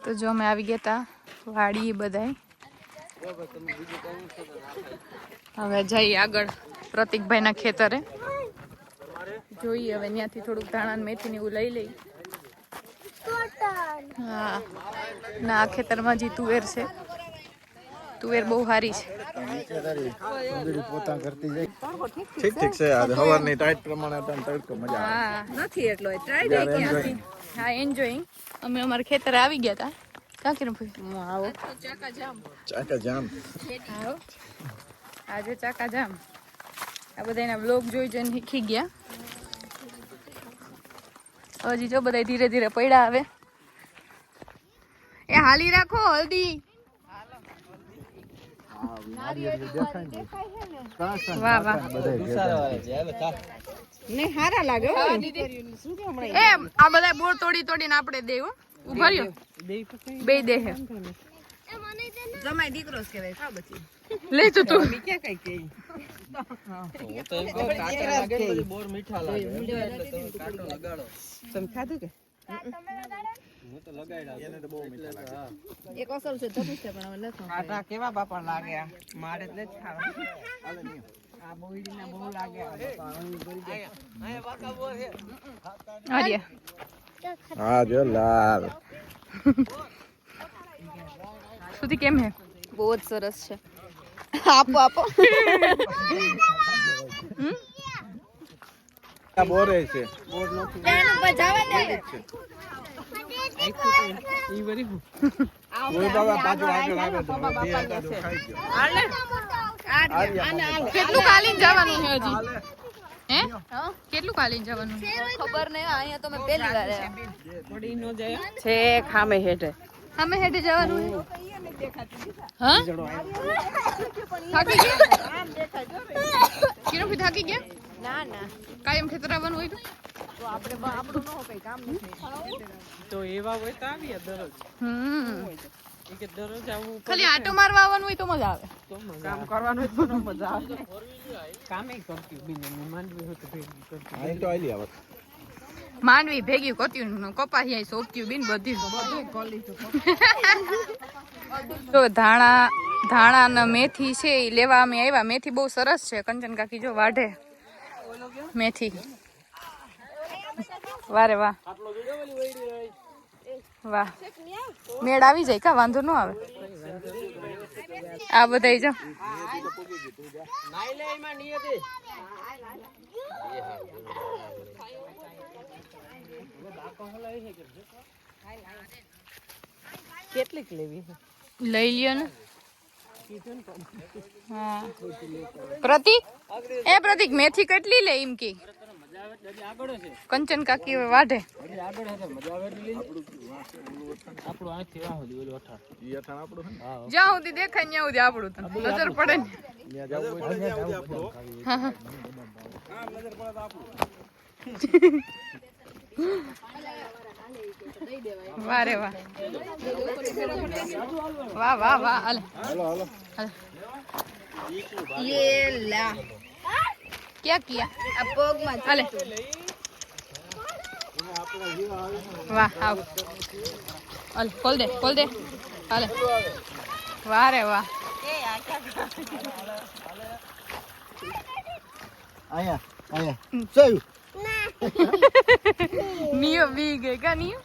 તો જો અમે આવી ગયા તા વાડી બધાય. હવે જઈએ આગળ પ્રતિકભાઈના ખેતરે. જોઈએ હવે ત્યાંથી થોડુંક ધાણા ને મેથી ને એવું લઈ લઈ. હા ના ખેતરમાં જી તુવેર છે. તુવેર બહુ સારી છે. ઠીક ઠીક છે. આજે હવારની ટાઈટ પ્રમાણે તડકો મજા આવે. હા નથી એટલો ટાઈટ. હા એન્જોયિંગ. અમે અમારા ખેતરે આવી ગયા તા. ક્યાં કર્યું ભાઈ? આવો ચાકા જામ. આવો આજે ચાકા જામ. આ બધા એના બ્લોગ જોઈ જોઈને શીખી ગયા. હજી જો બધા ધીરે ધીરે પડ્યા આવે. એ હાલી રાખો હલ્દી. વાહ વાહ ને હારા લાગે. એ આ બધા બોર તોડી તોડીને આપણે દેવું. ઉભા રહ્યો બે દે હે જમાઈ દીકરો કહેવાય. ખા બચી લે તું ક્યાં કઈ કે તો એમ કો કાચા લાગે ને બોર મીઠા લાગે એટલે તો કાટો લગાડો. તમે ખાધું કે હું તો લગાડ્યા એને તો બહુ મીઠા લાગે. એક અસલ છે ધપુસ છે પણ હવે નથી. કાટા કેવા બાપા લાગે મારે જ નથી ખાવા. હાલે નહીં આ બોઈડીના બહુ લાગે બાપા હું કરી દે. આ બાકા બોર છે આર્યા. હા જો લાલ સુધી કેમ હે? બહુ જ સરસ છે. આપો આપો. આ બોરે છે. બોર નથી. એનું બજાવે ને. ઈ વરી હું. ઓય બાબા પાછો આગળ આવે તો બે આડા જો ખાઈ ગયો. હાલે. કેટલું કાલીન જવાનું છે હજી? હે? કેટલું કાલીન જવાનું? ખબર નહીં. અહીંયા તો મેં પહેલી વાર થોડી નો જાય છે ખામે હેઠે. ખામે હેઠે જવાનું છે. હા? થાકી ગયા? આમ દેખાય જો. કિરણ થાકી ગયા? ના ના. કાયમ ખેતર આવવાનું હોય તો આપણે આપણું ન કઈ કામ નથી. તો એવા હોય તો આવીએ દરરોજ. કે દરરોજ આવું ખાલી આટો મારવા આવવાનું હોય તો મજા આવે. કામ કરવાનું હોય તો મજા આવે. કામે કરતી બિન માંડવી હોય તો ભેગી કરતી. આ તો આલી આવત. માંડવી ભેગી કરતી કપાસિયા સોપતી બિન બધી તો ધાણા ને મેથી છે એ લેવા અમે આવ્યા. મેથી બહુ સરસ છે. કંચન કાકી જો વાઢે મેથી. વારે વાહ વાહ. મેળ આવી જાય કા વાંધો ન આવે. આ બધા જો કેટલીક લેવી લઈ લ્યો ને. હા પ્રતિક એ પ્રતિક મેથી કેટલી લે એમ કે કંચન કાકી વાઢે. જ્યાં સુધી દેખાય ત્યાં સુધી આપણું નજર પડે ને. વાહ રે વાહ વાહ વાહ વાહ. હાલો હાલો ये ला क्या किया अब पोग मत हाले. वाह आओ हाल खोल दे हाले. वाह रे वाह. આયા સયું નિયો બી ગઈ કા નિયો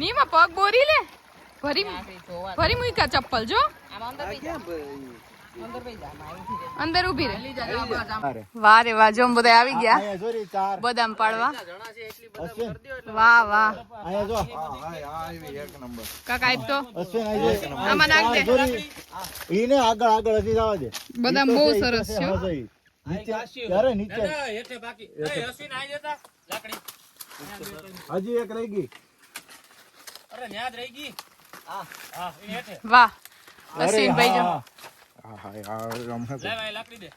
નીમાં પગ બોરી લે ભરી મૂકા ચપ્પલ જો અંદર ઉભી રહે. વાહ રે વાહ. જો બધા આવી ગયા બદામ પાડવા. વાહ વાહ કાકા આપ તો આમાં નાખ દે. ઈને આગળ આગળ હજી જવા દે. બદામ બહુ સરસ છે. અરે નીચે હજી એક રહી ગઈ. વાહ અશ્વિનભાઈ જો.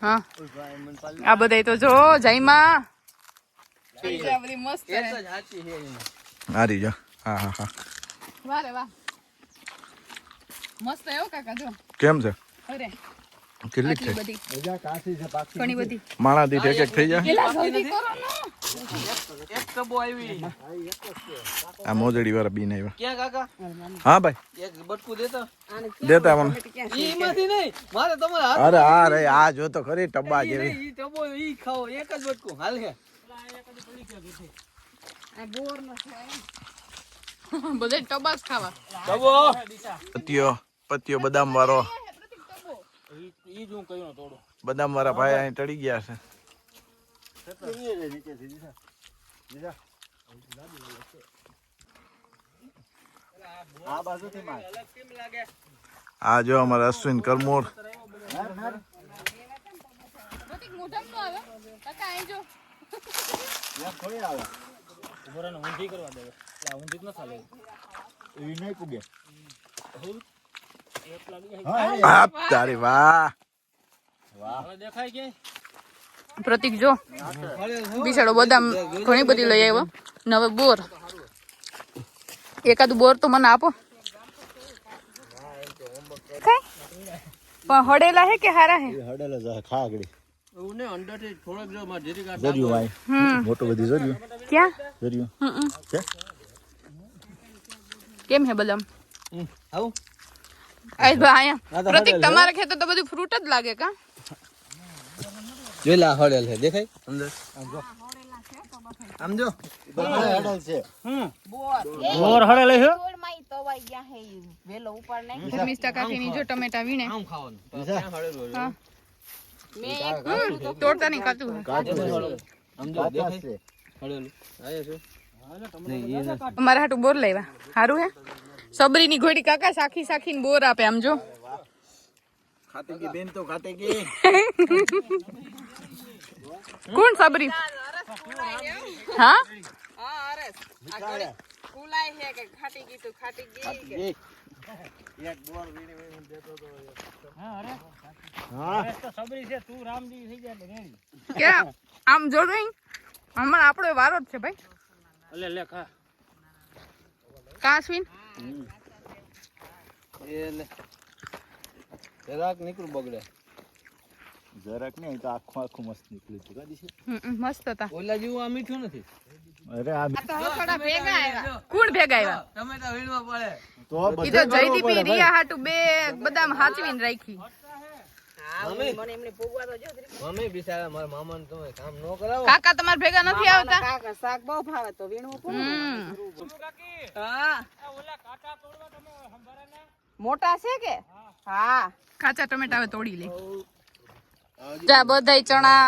હા આ બધા તો જો જયમાં બધી મસ્ત હારી જા. હા હા હા વાહ રે વાહ મસ્ત એવો કાકા જો. કેમ છે? અરે કેટલી છે? બધી ઘણી બધી માણા દીઠ એક એક થઈ જાય. એલા જલ્દી કરો ને. એક ટબો આવી આ મોજડી વાળા બીન આવ્યા. ક્યાં કાકા હા ભાઈ એક બટકું દેતા દેતા મને. ઈમાંથી નહીં મારે તમારે હાથ અરે આ રે આ જો તો ખરી ટબ્બા જેવી. ઈ ટબો ઈ ખાઓ એક જ બટકું હાલ હે બધે ટબાસ ખાવા. ટબો પતિયો બદામ વાળો. ઈ જ હું કયો તોડો બદામ વાળા ભાઈ અહીં ટળી ગયા છે. આ જો અમારા અશ્વિન કરમોર. પ્રતિક મોઢામ નો આવે કાકા અહીં જો. ઉભરાને ઊંધી કરવા દેવે આ ઊંધી જ ન ચાલે બાપ તારી વાહ. દેખાય કે પ્રતિક જો બિચારો બદામ ઘણી બધી લઈ આવ્યો. ને હવે બોર એકાદું બોર તો મને આપો. કઈ પણ હડેલા હે કે હારા હે? હડેલા જા ખા આગળ ઉને અંદરથી થોડોક જો માં જીરી કાઢ જર્યું ભાઈ. મોટો બધી જર્યું ક્યાં જર્યું કેમ હે બદામ? આવું આય ભાઈ આયા. પ્રતિક તમારા ખેતર તો બધું ફ્રૂટ જ લાગે કા? જોઈલા હળેલ છે દેખાય અંદર આમ જો હડેલ છે. બોર હળેલ છે ધર્મિષ્ઠા કાકીની જો ટમેટા વીણે. આમ ખાવાનું ક્યાં હળેલ હોય હા તોડતા નહીં કાચું હે. આમ જો દેખાય હળેલ આયા છે નહીં એ નથી અમારા હાટું બોર લાવ્યા. હારું હે સબરીની ઘોડી કાકા સાખી સાખીને બોર આપે. આમ જો ખાતે કી બેન તો ખાતે કી. કોણ સબરી? હા એક બોર વીણી વીણી દેતો તો. સબરી છે તું રામજી થઈ જાય રેડી ક્યાં આમ જોડો હમણાં આપણો વારો જ છે ભાઈ. લે લે ખા કા અશ્વિન? એ લે જરાક નીકળું બગડે જરાક નહીં તો આખું મસ્ત નીકળ્યું છે. કાદી છે મસ્ત હતા. ઓલા જેવું આ મીઠું નથી અરે આ થોડા ભેગા આવ્યા. કોણ ભેગા આવ્યા? ટમેટા વીણવા પડે તો ઈ તો જયદીપી રિયા હાટુ બે બદામ હાચવીને રાખી. મમ્મી બિચારા મારા મામાને તમે કામ ન કરાવો કાકા તમાર ભેગા નથી આવતા? કાકા શાક બહુ ભાવે તો વીણવું પડે. હા મોટા છે કે? હા કાચા ટમેટા હવે તોડી લે. જા બધાય ચણા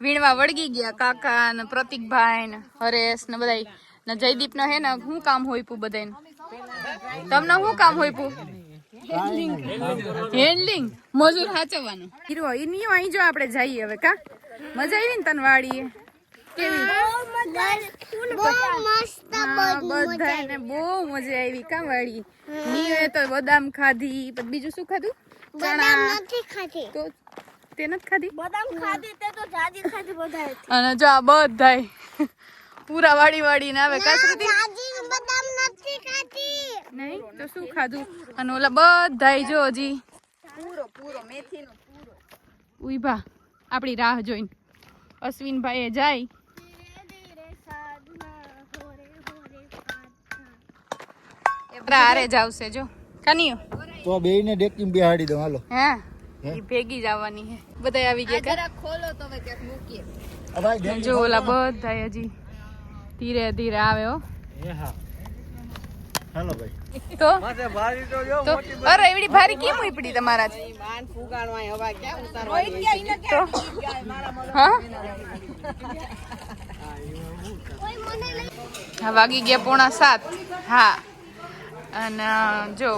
વીણવા વળગી ગયા. કાકા ને પ્રતિકભાઈ ને હરેશ ને બધાય ને જયદીપ ને હે ને શું કામ હોય પુ બધાય? તમને શું કામ હોય પુ? હેન્ડલિંગ મજૂર હાચવવાનું. હીરો ઈની અહીં જો આપણે જઈએ હવે કા? મજા આવી ને તને વાડીએ? કેવી? બધાને બહુ મજા આવી કા વાડી? નીવે તો બદામ ખાધી. પછી બીજું શું ખાધું? ચણા તો તે નથી ખાધી? બદામ ખાધી તે તો જાજી ખાધી બધાય. અને જો આ બધાય પૂરા વાડી વાડીને આવે. કાસરતી જાજી બદામ નથી ખાધી. નહીં તો શું ખાધું? અને ઓલા બધાય જો હજી પૂરો મેથીનો પૂરો ઉભા આપણી રાહ જોઈને. અશ્વિનભાઈ જાય ધીરે ધીરે સાધના હોરે હોરે સાધના. હારે જ આવશે જો કાનીઓ. તો બેયને ડેકીમાં બેહાડી દઉં હાલો. હે ઈ ભેગી જ આવવાની હે. બધાય આવી ગયા કા? ખોલો તો હવે ક્યાંક મૂકીએ. આ ભાઈ ડેક જો ઓલા બધાય હજી ધીરે ધીરે આવે હો. હાલો ભાઈ. તો માથે ભારી તો જો તો અરે એવડી ભારી કેમ ઉપડી તમારા? બાન ફુગાણો અહીં હવા ક્યાં ઉતારવાની? તો હા હા વાગી ગયા 6:45. હા અને જો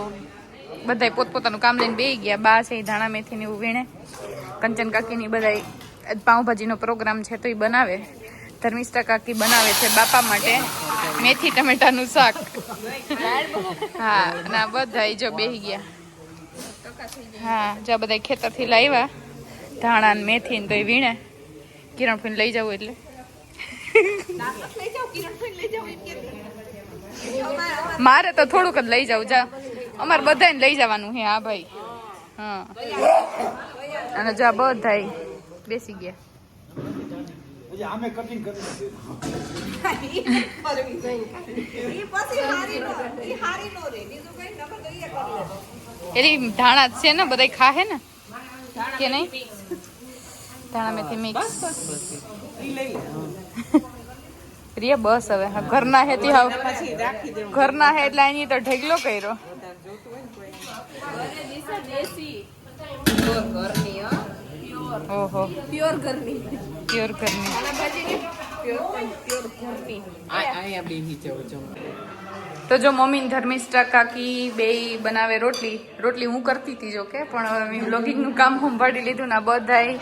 બધાય પોતપોતાનું કામ લઈને બેસી ગયા. બા છે ધાણા મેથી ને એવું વીણે. કંચન કાકીની બધાય પાઉંભાજીનો પ્રોગ્રામ છે તો એ બનાવે. ધર્મિષ્ઠા કાકી બનાવે છે બાપા માટે મેથી ટમેટાનું શાક. હા ના બધાય જો બેસી ગયા. હા જો બધા ખેતરથી લાવ્યા ધાણા ને મેથી ને તો એ વીણે. કિરણ ફઈને લઈ જવું એટલે મારે તો થોડુંક જ લઈ જાવ. જા અમારે બધાને લઈ જવાનું હે. હા ભાઈ હા. અને જા બધાય બેસી ગયા. પછી આમે કટિંગ કરી ઈ પછી હારી નો રે બીજું કઈ નકર તો ઈ કરી લે એની ધાણા છે ને બધા ખાહે ને કે નહીં ધાણા મેથી મિક્સ ઈ લઈ લે રિયા બસ હવે હા, ઘરના હે તી હાવ પછી રાખી દેવું ઘરના હે એટલે એની તો ઢેગલો કર્યો પ્યોર ઘરની હો ઓહો પ્યોર ઘરની પ્યોર ઘરની પ્યોર ઘરની આ બે નીચે વજો તો જો મમ્મી ને ધર્મિષ્ઠા કાકી બે બનાવે રોટલી હું કરતી હતી જો કે પણ હવે બ્લોગિંગનું કામ સંભાળી લીધું ને બધાય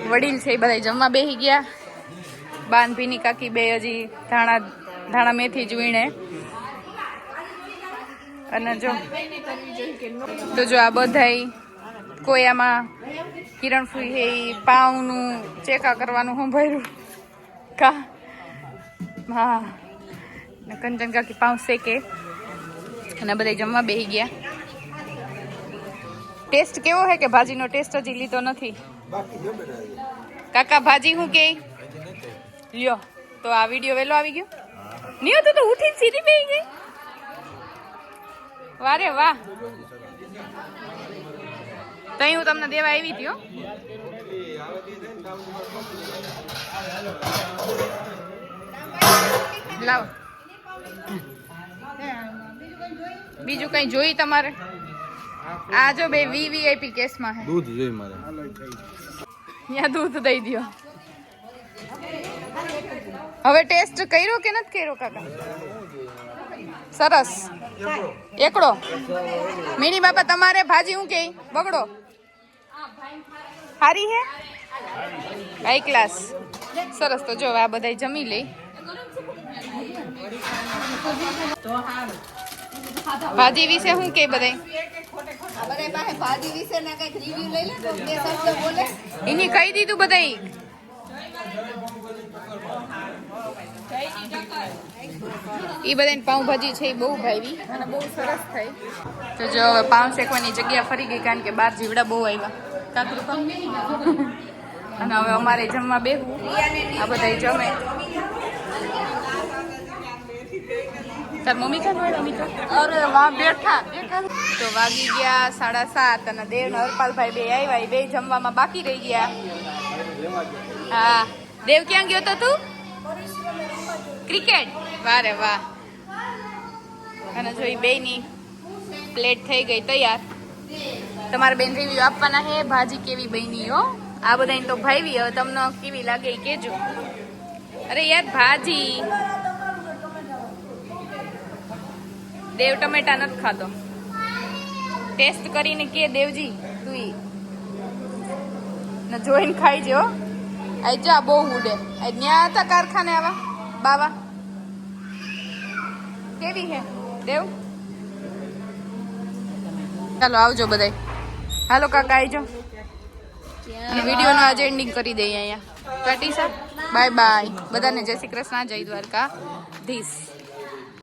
વડીલ છે એ બધા જમવા બેસી ગયા બાન ભીની કાકી બે હજી ધાણા મેથી જ વીણે અને જો તો જો આ બધાય કોઈ આમાં કિરણ ફૂઈ હે ઈ પાઉનું ચેકા કરવાનું સંભાળ્યું કા હા ને કંચન કાકી પાઉં શેકે અને બધા જમવા બેસી ગયા ટેસ્ટ કેવો હે કે ભાજીનો ટેસ્ટ હજી લીધો નથી કાકા ભાજી હું કે લ્યો તો આ વિડીયો વેલો આવી ગયો નહીં તો ઉઠીને સીધી બેસી ગઈ વારે વાહ તઈ હું તમને દેવા આવી હતી હો લાવ બીજું કઈ જોઈ તમારે આ જો બે વીવીઆઈપી કેસમાં હે દૂધ જોઈ મારે ત્યાં દૂધ દઈ દ્યો હવે ટેસ્ટ કર્યો કે નથી કર્યો કાકા સરસ એકડો મિની બાપા તમારે ભાજી હું કે બગડો હારી હે હાઈ ક્લાસ સરસ તો જો આ બધા જમી લઈ ભાજી વિશે શું કે બધા ભાજી વિશે ના કઈક રિવ્યુ લઈ લે તો બે શબ્દ બોલે એની કહી દીધું બધા એ બધાને પાઉંભાજી છે એ બહુ ભાવી અને બહુ સરસ થઈ તો જો હવે પાઉં શેકવાની જગ્યા ફરી ગઈ કારણ કે બહાર જીવડા બહુ આવ્યા કાકરું પાઉં અને હવે અમારે જમવા બેહવું આ બધા જમે તાર મમ્મી કાં મમ્મી તો અરે વાહ બેઠા તો વાગી ગયા 7:30 અને દેવ ને હરપાલભાઈ બે આવ્યા એ બે જમવામાં બાકી રહી ગયા હા દેવ ક્યાં ગયો તો તું ક્રિકેટ વારે વાહ અને જો બે ની પ્લેટ થઈ ગઈ તૈયાર તમારે બેન રિવ્યુ આપવાના હે ભાજી કેવી બની હો આ બધા તો ભાવી હવે તમને કેવી લાગે એ કેજો અરે યાર ભાજી દેવ ટમેટા નથી ખાતો ટેસ્ટ કરીને કે દેવજી તું ને જોઈને ખાઈ જો આ જા બહુ ઉડે આ ન્યા હતા કારખાને આવા બાવા કેવી હે દેવ ચાલો આવજો બધાય હાલો કાકા આવજો અને વિડીયોનો આજે એન્ડિંગ કરી દઈએ અહીંયા ટાટીસા બાય બાય બધાને જય શ્રી કૃષ્ણ જય દ્વારકા ધીસ